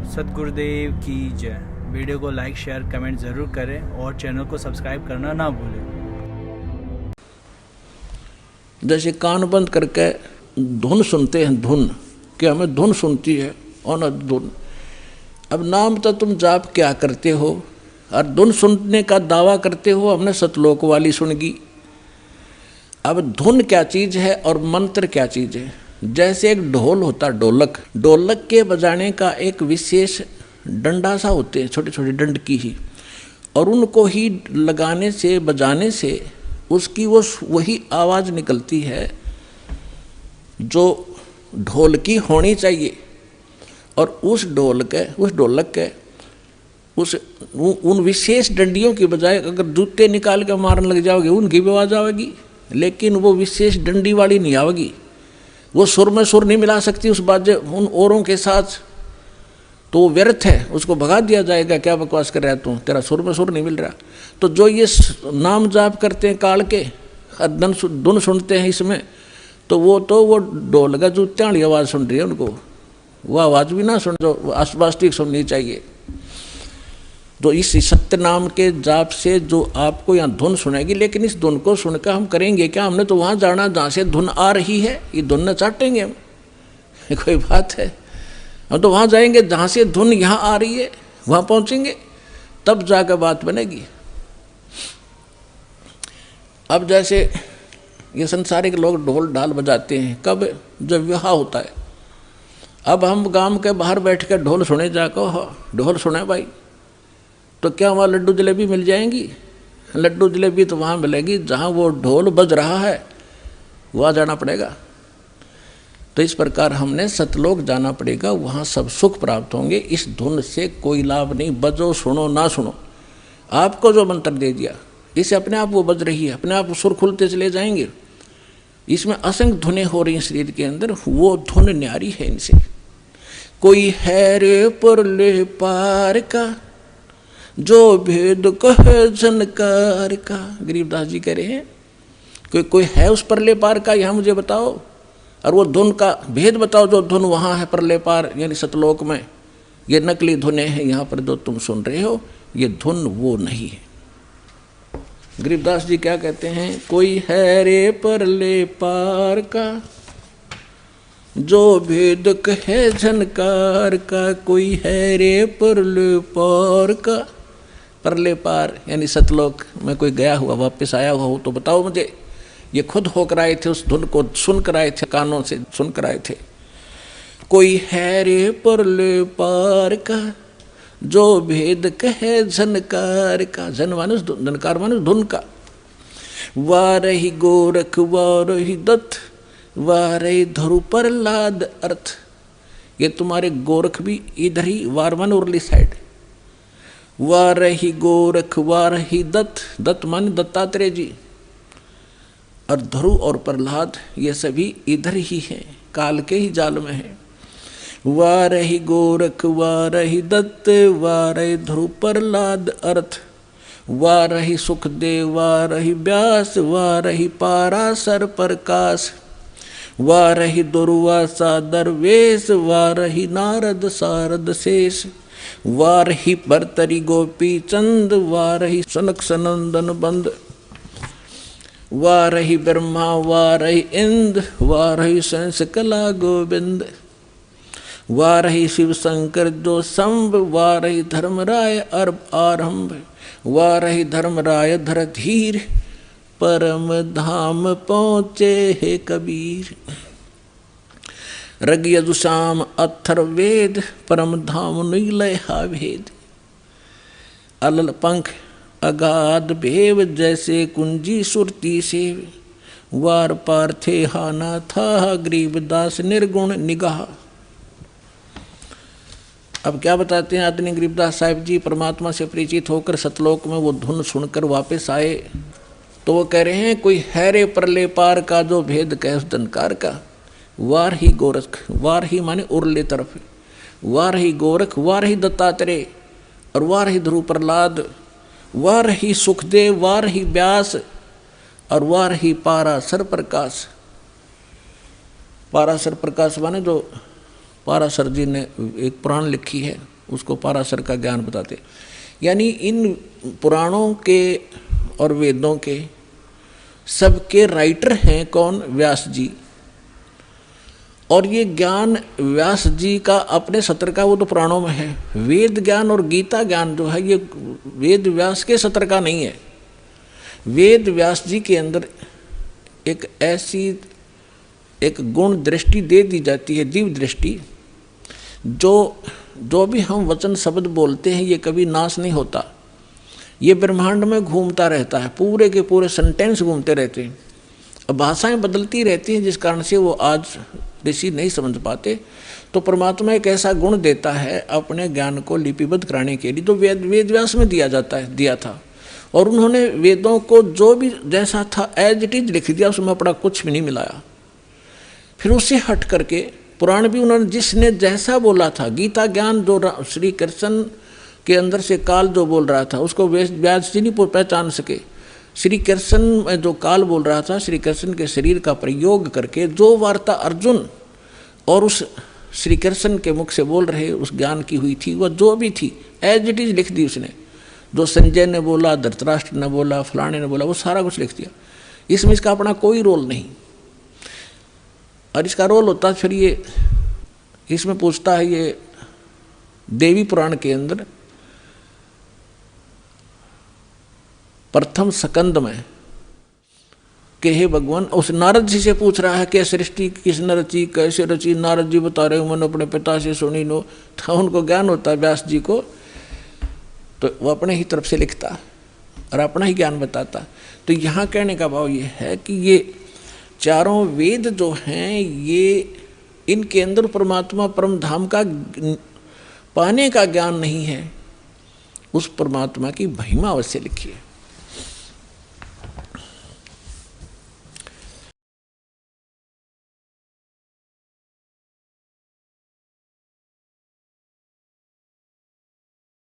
सतगुरुदेव की जय। वीडियो को लाइक शेयर कमेंट ज़रूर करें और चैनल को सब्सक्राइब करना ना भूलें। जैसे कान बंद करके धुन सुनते हैं, धुन कि हमें धुन सुनती है और न धुन। अब नाम तो तुम जाप क्या करते हो और धुन सुनने का दावा करते हो हमने सतलोक वाली सुनगी। अब धुन क्या चीज़ है और मंत्र क्या चीज़ है। जैसे एक ढोल होता, ढोलक, ढोलक के बजाने का एक विशेष डंडा सा होते हैं, छोटे छोटे डंड की ही, और उनको ही लगाने से बजाने से उसकी वही आवाज़ निकलती है जो ढोल की होनी चाहिए। और उस ढोलक के उन विशेष डंडियों की बजाय अगर जूते निकाल के मारने लग जाओगे उनकी भी आवाज़ आवेगी, लेकिन वो विशेष डंडी वाली नहीं आवेगी। वो सुर में सुर नहीं मिला सकती उस बाजे उन औरों के साथ, तो वो व्यर्थ है, उसको भगा दिया जाएगा। क्या बकवास कर रहा है तू, तेरा सुर में सुर नहीं मिल रहा। तो जो ये नाम जाप करते हैं काल के, धुन सुनते हैं इसमें, तो वो ढोल का जूते वाली आवाज़ सुन रही है उनको। वो आवाज़ भी ना सुन जो वास्तविक सुननी चाहिए। तो इस सत्य नाम के जाप से जो आपको यहाँ धुन सुनेगी, लेकिन इस धुन को सुनकर हम करेंगे क्या। हमने तो वहाँ जाना जहाँ से धुन आ रही है, ये धुन न चाटेंगे हम, कोई बात है। हम तो वहाँ जाएंगे जहाँ से धुन यहाँ आ रही है, वहाँ पहुँचेंगे तब जाकर बात बनेगी। अब जैसे ये संसारिक लोग ढोल ढाल बजाते हैं कब, जब विवाह होता है। अब हम गांव के बाहर बैठ कर ढोल सुने जाकर, ढोल सुने भाई, तो क्या वहाँ लड्डू जलेबी मिल जाएंगी। लड्डू जलेबी तो वहाँ मिलेगी जहाँ वो ढोल बज रहा है, वहाँ जाना पड़ेगा। तो इस प्रकार हमने सतलोक जाना पड़ेगा, वहाँ सब सुख प्राप्त होंगे। इस धुन से कोई लाभ नहीं, बजो सुनो ना सुनो। आपको जो मंत्र दे दिया इससे अपने आप वो बज रही है, अपने आप सुर खुलते चले जाएंगे। इसमें असंख्य धुनें हो रही हैं शरीर के अंदर, वो धुन न्यारी है इनसे। कोई है रे परले पार का जो भेद कहे झनकार का, गरीबदास जी कह रहे हैं। कोई है उस परले पार का, यहाँ मुझे बताओ, और वो धुन का भेद बताओ जो धुन वहाँ है परले पार यानी सतलोक में। ये नकली धुनें हैं, यहाँ पर जो तुम सुन रहे हो ये धुन वो नहीं है। गरीबदास जी क्या कहते हैं, कोई है रे परले पार का जो भेद कहे झनकार का, कोई है रे परले पार का। परले पार यानी सतलोक में कोई गया हुआ वापस आया हुआ हो तो बताओ मुझे। ये खुद होकर आए थे, उस धुन को सुनकर आए थे, कानों से सुनकर आए थे। कोई है रे परले पार का जो भेद कहे झनकार का। झन मानुष, झनकार मानुष धुन का। वारही गोरख वारही दत्त वारही धरु प्रहलाद अर्थ। ये तुम्हारे गोरख भी इधर ही, वारवन उर्ली साइड। वारही गोरख वारही दत्त, दत्त मान दत्तात्रेय जी, और ध्रुव और प्रहलाद ये सभी इधर ही हैं, काल के ही जाल में हैं। वारही गोरख वारही दत्त वारही ध्रुव प्रहलाद अर्थ। वारही सुखदेव वारही व्यास वारही पाराशर प्रकाश। वारही दुर्वासा दरवेश वारही नारद सारद शेष। वारही भर्तरी गोपी चंद वारही सनक सनंदन बंद। वारही ब्रह्मा वारही इंद्र वारही संस कला गोविंद। वारही शिव शंकर जो संभ वारही धर्मराय अर्भ आरंभ। वारही धर्मराय धर धीर परम धाम पहुँचे हे कबीर। रग यजुषाम अथर वेद परम धाम नीलय हा भेद। अलल पंख अगाध भेव जैसे कुंजी सुरती से। वार पार थे हाना था गरीबदास निर्गुण निगाह। अब क्या बताते हैं आदरणीय गरीबदास साहिब जी, परमात्मा से परिचित होकर सतलोक में वो धुन सुनकर वापस आए, तो वो कह रहे हैं कोई है रे परले पार का जो भेद कहे उस धनकार का। वार ही गोरख, वार ही माने उरले तरफ, वार ही गोरख वार ही दत्तात्रेय और वार ही ध्रुव प्रहलाद। वार ही सुखदेव वार ही व्यास और वार ही पाराशर प्रकाश। पाराशर प्रकाश माने जो पाराशर जी ने एक पुराण लिखी है, उसको पाराशर का ज्ञान बताते। यानी इन पुराणों के और वेदों के सबके राइटर हैं कौन? व्यास जी। और ये ज्ञान व्यास जी का अपने सत्र का वो तो पुराणों में है। वेद ज्ञान और गीता ज्ञान जो है ये वेद व्यास के सत्र का नहीं है। वेद व्यास जी के अंदर एक ऐसी एक गुण दृष्टि दे दी जाती है, दिव्य दृष्टि, जो भी हम वचन शब्द बोलते हैं ये कभी नाश नहीं होता, ये ब्रह्मांड में घूमता रहता है, पूरे के पूरे सेंटेंस घूमते रहते हैं। अब भाषाएं बदलती रहती हैं जिस कारण से वो आज ऋषि नहीं समझ पाते। तो परमात्मा एक ऐसा गुण देता है अपने ज्ञान को लिपिबद्ध कराने के लिए, जो वेद व्यास में दिया था। और उन्होंने वेदों को जो भी जैसा था एज इट इज लिख दिया, उसमें अपना कुछ भी नहीं मिलाया। फिर उससे हट करके पुराण भी उन्होंने जिसने जैसा बोला था, गीता ज्ञान जो श्री कृष्ण के अंदर से काल जो बोल रहा था उसको व्यास जी नहीं पहचान सके। श्री कृष्ण में जो काल बोल रहा था, श्री कृष्ण के शरीर का प्रयोग करके जो वार्ता अर्जुन और उस श्री कृष्ण के मुख से बोल रहे उस ज्ञान की हुई थी, वह जो भी थी एज इट इज लिख दी उसने। जो संजय ने बोला, धृतराष्ट्र ने बोला, फलाने ने बोला, वो सारा कुछ लिख दिया। इसमें इसका अपना कोई रोल नहीं। और इसका रोल होता फिर ये इसमें पूछता है ये देवी पुराण के अंदर प्रथम स्कंद में कि हे भगवान, उस नारद जी से पूछ रहा है कि सृष्टि किसने रची, कैसे रची। नारद जी बता रहे मैंने अपने पिता से सुनी नो। तो उनको ज्ञान होता है व्यास जी को, तो वो अपने ही तरफ से लिखता और अपना ही ज्ञान बताता। तो यहाँ कहने का भाव ये है कि ये चारों वेद जो हैं ये इनके अंदर परमात्मा परम धाम का पाने का ज्ञान नहीं है, उस परमात्मा की महिमा अवश्य लिखी है।